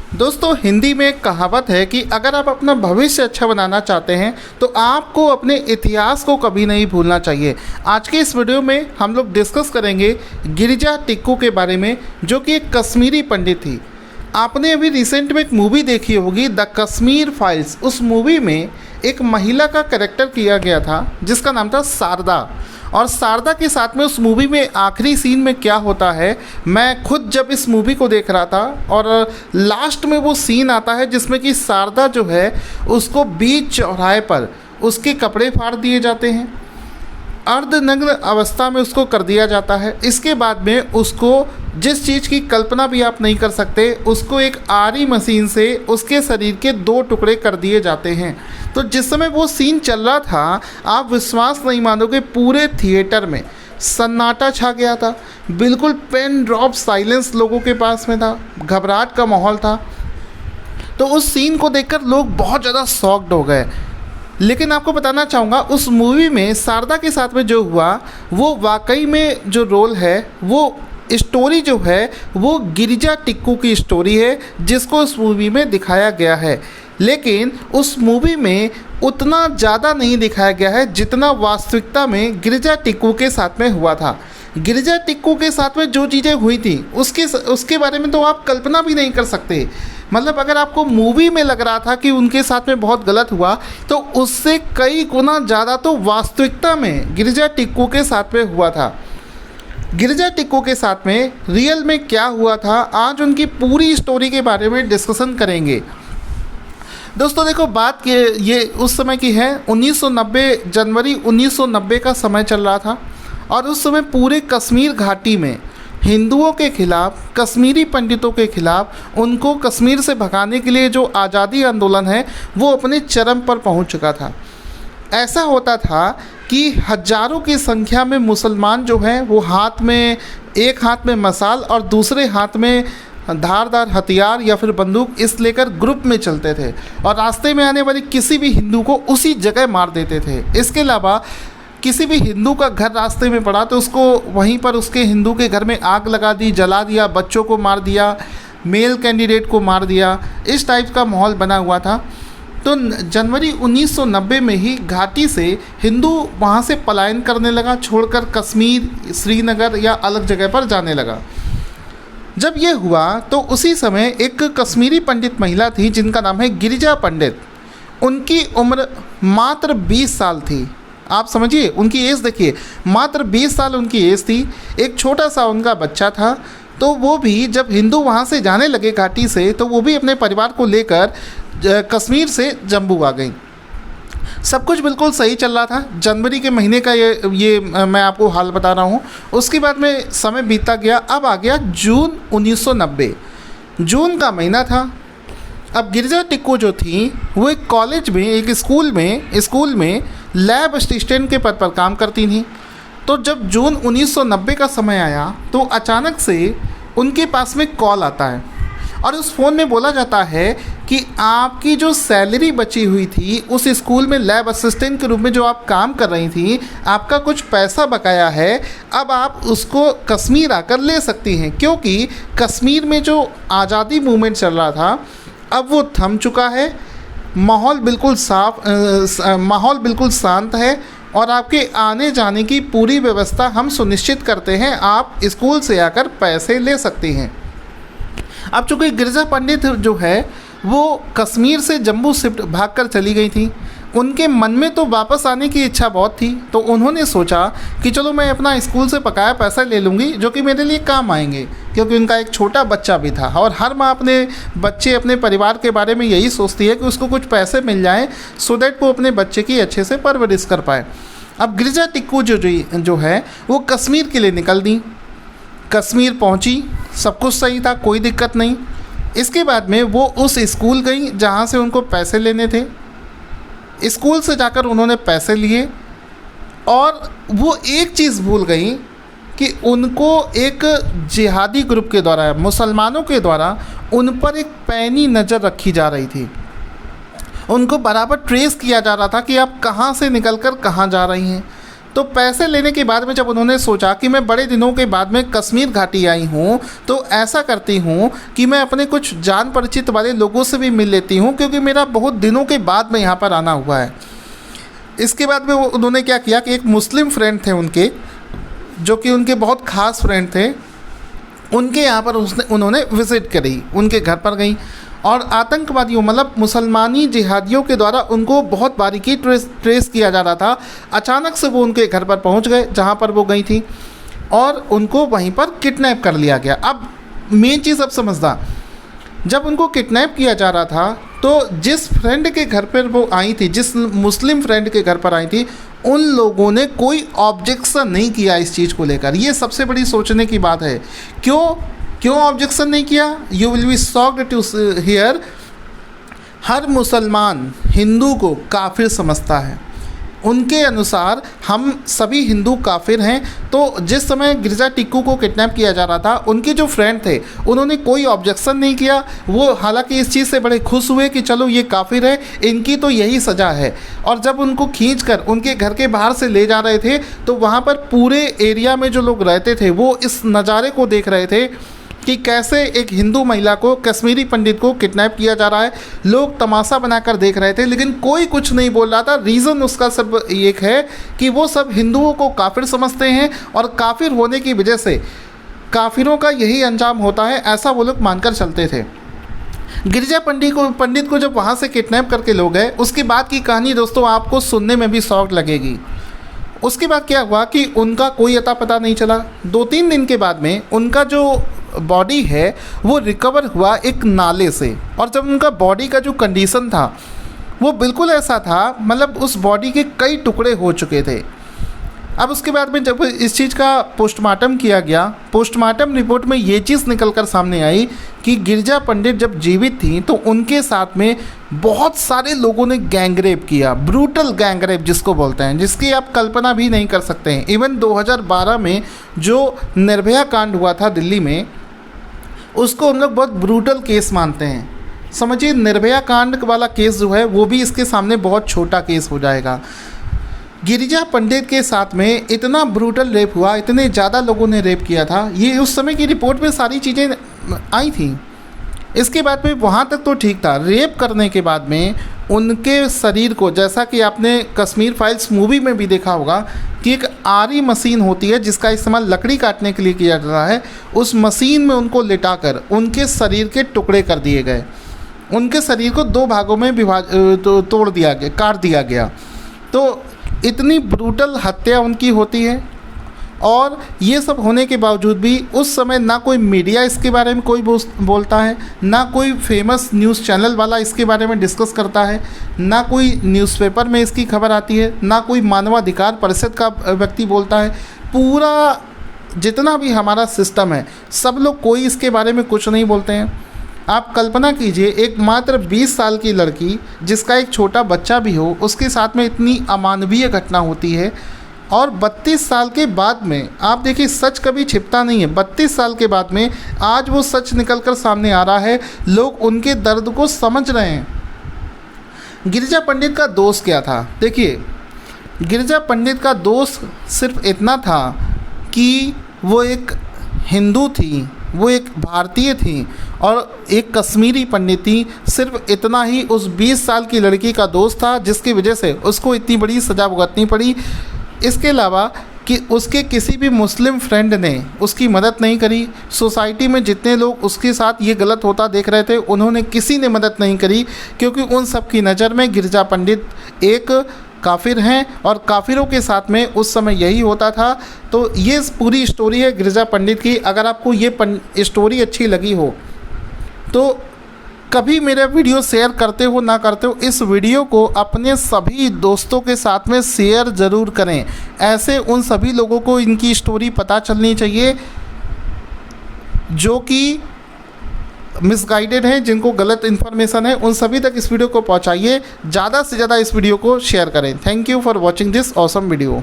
दोस्तों, हिंदी में एक कहावत है कि अगर आप अपना भविष्य अच्छा बनाना चाहते हैं तो आपको अपने इतिहास को कभी नहीं भूलना चाहिए। आज के इस वीडियो में हम लोग डिस्कस करेंगे गिरिजा टिक्कू के बारे में, जो कि एक कश्मीरी पंडित थी। आपने अभी रिसेंट में एक मूवी देखी होगी, द कश्मीर फाइल्स। उस मूवी में एक महिला का कैरेक्टर किया गया था जिसका नाम था शारदा। और शारदा के साथ में उस मूवी में आखिरी सीन में क्या होता है, मैं खुद जब इस मूवी को देख रहा था और लास्ट में वो सीन आता है जिसमें कि शारदा जो है उसको बीच चौराहे पर उसके कपड़े फाड़ दिए जाते हैं, अर्धनग्न अवस्था में उसको कर दिया जाता है। इसके बाद में उसको जिस चीज़ की कल्पना भी आप नहीं कर सकते, उसको एक आरी मशीन से उसके शरीर के 2 टुकड़े कर दिए जाते हैं। तो जिस समय वो सीन चल रहा था, आप विश्वास नहीं मानोगे, पूरे थिएटर में सन्नाटा छा गया था। बिल्कुल पेन ड्रॉप साइलेंस लोगों के पास में था, घबराहट का माहौल था। तो उस सीन को देखकर लोग बहुत ज़्यादा शॉक्ड हो गए। लेकिन आपको बताना चाहूँगा, उस मूवी में शारदा के साथ में जो हुआ वो वाकई में जो रोल है, वो स्टोरी जो है वो गिरिजा टिक्कू की स्टोरी है जिसको उस मूवी में दिखाया गया है। लेकिन उस मूवी में उतना ज़्यादा नहीं दिखाया गया है जितना वास्तविकता में गिरिजा टिक्कू के साथ में हुआ था। गिरिजा टिक्कू के साथ में जो चीज़ें हुई थी उसके बारे में तो आप कल्पना भी नहीं कर सकते। मतलब अगर आपको मूवी में लग रहा था कि उनके साथ में बहुत गलत हुआ, तो उससे कई गुना ज़्यादा तो वास्तविकता में गिरिजा टिक्कू के साथ में हुआ था। गिरिजा टिक्कू के साथ में रियल में क्या हुआ था, आज उनकी पूरी स्टोरी के बारे में डिस्कशन करेंगे। दोस्तों देखो, बात ये उस समय की है 1990, जनवरी 1990 का समय चल रहा था। और उस समय पूरे कश्मीर घाटी में हिंदुओं के खिलाफ, कश्मीरी पंडितों के खिलाफ, उनको कश्मीर से भगाने के लिए जो आज़ादी आंदोलन है वो अपने चरम पर पहुंच चुका था। ऐसा होता था कि हजारों की संख्या में मुसलमान जो हैं वो एक हाथ में मसाल और दूसरे हाथ में धारदार हथियार या फिर बंदूक इस लेकर ग्रुप में चलते थे और रास्ते में आने वाले किसी भी हिंदू को उसी जगह मार देते थे। इसके अलावा किसी भी हिंदू का घर रास्ते में पड़ा तो उसको वहीं पर उसके हिंदू के घर में आग लगा दी, जला दिया, बच्चों को मार दिया, मेल कैंडिडेट को मार दिया। इस टाइप का माहौल बना हुआ था। तो जनवरी 1990 में ही घाटी से हिंदू वहाँ से पलायन करने लगा, छोड़कर कश्मीर, श्रीनगर या अलग जगह पर जाने लगा। जब ये हुआ तो उसी समय एक कश्मीरी पंडित महिला थी जिनका नाम है गिरिजा पंडित। उनकी उम्र मात्र 20 साल थी। आप समझिए, उनकी एज देखिए, मात्र 20 साल उनकी एज थी। एक छोटा सा उनका बच्चा था। तो वो भी जब हिंदू वहाँ से जाने लगे घाटी से, तो वो भी अपने परिवार को लेकर कश्मीर से जम्मू आ गई। सब कुछ बिल्कुल सही चल रहा था। जनवरी के महीने का ये मैं आपको हाल बता रहा हूँ। उसके बाद में समय बीतता गया। अब आ गया जून 1990, जून का महीना था। अब गिरिजा टिक्कू जो थी वो एक कॉलेज में, एक स्कूल में लैब असिस्टेंट के पद पर काम करती थी। तो जब जून 1990 का समय आया तो अचानक से उनके पास में कॉल आता है और उस फ़ोन में बोला जाता है कि आपकी जो सैलरी बची हुई थी उस स्कूल में लैब असिस्टेंट के रूप में जो आप काम कर रही थी, आपका कुछ पैसा बकाया है, अब आप उसको कश्मीर आकर ले सकती हैं, क्योंकि कश्मीर में जो आज़ादी मूवमेंट चल रहा था अब वो थम चुका है। माहौल बिल्कुल शांत है और आपके आने जाने की पूरी व्यवस्था हम सुनिश्चित करते हैं, आप स्कूल से आकर पैसे ले सकती हैं। अब चूँकि गिरिजा पंडित जो है वो कश्मीर से जम्मू शिफ्ट भागकर चली गई थी, उनके मन में तो वापस आने की इच्छा बहुत थी। तो उन्होंने सोचा कि चलो मैं अपना स्कूल से बकाया पैसा ले लूँगी जो कि मेरे लिए काम आएंगे, क्योंकि उनका एक छोटा बच्चा भी था और हर माँ अपने परिवार के बारे में यही सोचती है कि उसको कुछ पैसे मिल जाएं सो दैट वो अपने बच्चे की अच्छे से परवरिश कर पाए। अब गिरिजा टिक्कू जो है वो कश्मीर के लिए निकल दी। कश्मीर पहुंची, सब कुछ सही था, कोई दिक्कत नहीं। इसके बाद में वो उस स्कूल गई जहां से उनको पैसे लेने थे। स्कूल से जाकर उन्होंने पैसे लिए और वो एक चीज़ भूल गई कि उनको एक जिहादी ग्रुप के द्वारा, मुसलमानों के द्वारा उन पर एक पैनी नज़र रखी जा रही थी। उनको बराबर ट्रेस किया जा रहा था कि आप कहाँ से निकलकर कहाँ जा रही हैं। तो पैसे लेने के बाद में जब उन्होंने सोचा कि मैं बड़े दिनों के बाद में कश्मीर घाटी आई हूँ, तो ऐसा करती हूँ कि मैं अपने कुछ जान परिचित वाले लोगों से भी मिल लेती हूँ, क्योंकि मेरा बहुत दिनों के बाद में यहाँ पर आना हुआ है। इसके बाद में उन्होंने क्या किया कि एक मुस्लिम फ्रेंड थे उनके, जो कि उनके बहुत ख़ास फ्रेंड थे, उनके यहाँ पर उन्होंने विज़िट करी, उनके घर पर गई और आतंकवादियों मतलब मुसलमानी जिहादियों के द्वारा उनको बहुत बारीकी ट्रेस किया जा रहा था। अचानक से वो उनके घर पर पहुंच गए जहां पर वो गई थी और उनको वहीं पर किडनैप कर लिया गया। अब मेन चीज़ अब समझना, जब उनको किडनैप किया जा रहा था तो जिस फ्रेंड के घर पर वो आई थी, जिस मुस्लिम फ्रेंड के घर पर आई थी, उन लोगों ने कोई ऑब्जेक्शन नहीं किया इस चीज़ को लेकर। ये सबसे बड़ी सोचने की बात है। क्यों ऑब्जेक्शन नहीं किया? You will be shocked to hear. हर मुसलमान हिंदू को काफिर समझता है। उनके अनुसार हम सभी हिंदू काफिर हैं। तो जिस समय गिरजा टिक्कू को किडनैप किया जा रहा था, उनके जो फ्रेंड थे उन्होंने कोई ऑब्जेक्शन नहीं किया। वो हालांकि इस चीज़ से बड़े खुश हुए कि चलो ये काफिर है, इनकी तो यही सज़ा है। और जब उनको खींचकर उनके घर के बाहर से ले जा रहे थे तो वहाँ पर पूरे एरिया में जो लोग रहते थे वो इस नज़ारे को देख रहे थे कि कैसे एक हिंदू महिला को, कश्मीरी पंडित को किडनैप किया जा रहा है। लोग तमाशा बनाकर देख रहे थे, लेकिन कोई कुछ नहीं बोल रहा था। रीज़न उसका सब एक है कि वो सब हिंदुओं को काफिर समझते हैं और काफिर होने की वजह से काफिरों का यही अंजाम होता है, ऐसा वो लोग मानकर चलते थे। गिरिजा पंडित को जब वहाँ से किडनैप करके लोग गए, उसके बाद की कहानी दोस्तों आपको सुनने में भी शॉक लगेगी। उसके बाद क्या हुआ कि उनका कोई अता पता नहीं चला। 2-3 दिन के बाद में उनका जो बॉडी है वो रिकवर हुआ एक नाले से, और जब उनका बॉडी का जो कंडीशन था वो बिल्कुल ऐसा था, मतलब उस बॉडी के कई टुकड़े हो चुके थे। अब उसके बाद में जब इस चीज़ का पोस्टमार्टम किया गया, पोस्टमार्टम रिपोर्ट में ये चीज़ निकल कर सामने आई कि गिरिजा पंडित जब जीवित थी तो उनके साथ में बहुत सारे लोगों ने गैंगरेप किया, ब्रूटल गैंगरेप जिसको बोलते हैं, जिसकी आप कल्पना भी नहीं कर सकते हैं। इवन 2012 में जो निर्भया कांड हुआ था दिल्ली में, उसको हम लोग बहुत ब्रूटल केस मानते हैं। समझिए निर्भया कांड वाला केस जो है वो भी इसके सामने बहुत छोटा केस हो जाएगा। गिरिजा पंडित के साथ में इतना ब्रूटल रेप हुआ, इतने ज़्यादा लोगों ने रेप किया था, ये उस समय की रिपोर्ट में सारी चीज़ें आई थी। इसके बाद में वहाँ तक तो ठीक था। रेप करने के बाद में उनके शरीर को, जैसा कि आपने कश्मीर फाइल्स मूवी में भी देखा होगा कि एक आरी मशीन होती है जिसका इस्तेमाल लकड़ी काटने के लिए किया जाता है, उस मशीन में उनको लिटाकर उनके शरीर के टुकड़े कर दिए गए। उनके शरीर को 2 भागों में तोड़ दिया गया, काट दिया गया। तो इतनी ब्रूटल हत्या उनकी होती है। और ये सब होने के बावजूद भी उस समय ना कोई मीडिया इसके बारे में कोई बोलता है, ना कोई फेमस न्यूज़ चैनल वाला इसके बारे में डिस्कस करता है, ना कोई न्यूज़पेपर में इसकी खबर आती है, ना कोई मानवाधिकार परिषद का व्यक्ति बोलता है। पूरा जितना भी हमारा सिस्टम है, सब लोग कोई इसके बारे में कुछ नहीं बोलते हैं। आप कल्पना कीजिए, एक मात्र 20 साल की लड़की जिसका एक छोटा बच्चा भी हो, उसके साथ में इतनी अमानवीय घटना होती है। और 32 साल के बाद में आप देखिए, सच कभी छिपता नहीं है। 32 साल के बाद में आज वो सच निकल कर सामने आ रहा है, लोग उनके दर्द को समझ रहे हैं। गिरिजा पंडित का दोष क्या था? देखिए, गिरिजा पंडित का दोष सिर्फ इतना था कि वो एक हिंदू थी, वो एक भारतीय थी और एक कश्मीरी पंडित थी। सिर्फ इतना ही उस 20 साल की लड़की का दोष था, जिसकी वजह से उसको इतनी बड़ी सज़ा भुगतनी पड़ी। इसके अलावा कि उसके किसी भी मुस्लिम फ्रेंड ने उसकी मदद नहीं करी। सोसाइटी में जितने लोग उसके साथ ये गलत होता देख रहे थे, उन्होंने किसी ने मदद नहीं करी, क्योंकि उन सब की नज़र में गिरिजा पंडित एक काफिर हैं और काफिरों के साथ में उस समय यही होता था। तो ये पूरी स्टोरी है गिरिजा पंडित की। अगर आपको ये स्टोरी अच्छी लगी हो तो कभी मेरा वीडियो शेयर करते हो ना करते हो, इस वीडियो को अपने सभी दोस्तों के साथ में शेयर ज़रूर करें। ऐसे उन सभी लोगों को इनकी स्टोरी पता चलनी चाहिए जो कि मिसगाइडेड हैं, जिनको गलत इन्फॉर्मेशन है, उन सभी तक इस वीडियो को पहुंचाइए। ज़्यादा से ज़्यादा इस वीडियो को शेयर करें। Thank you for watching this awesome video.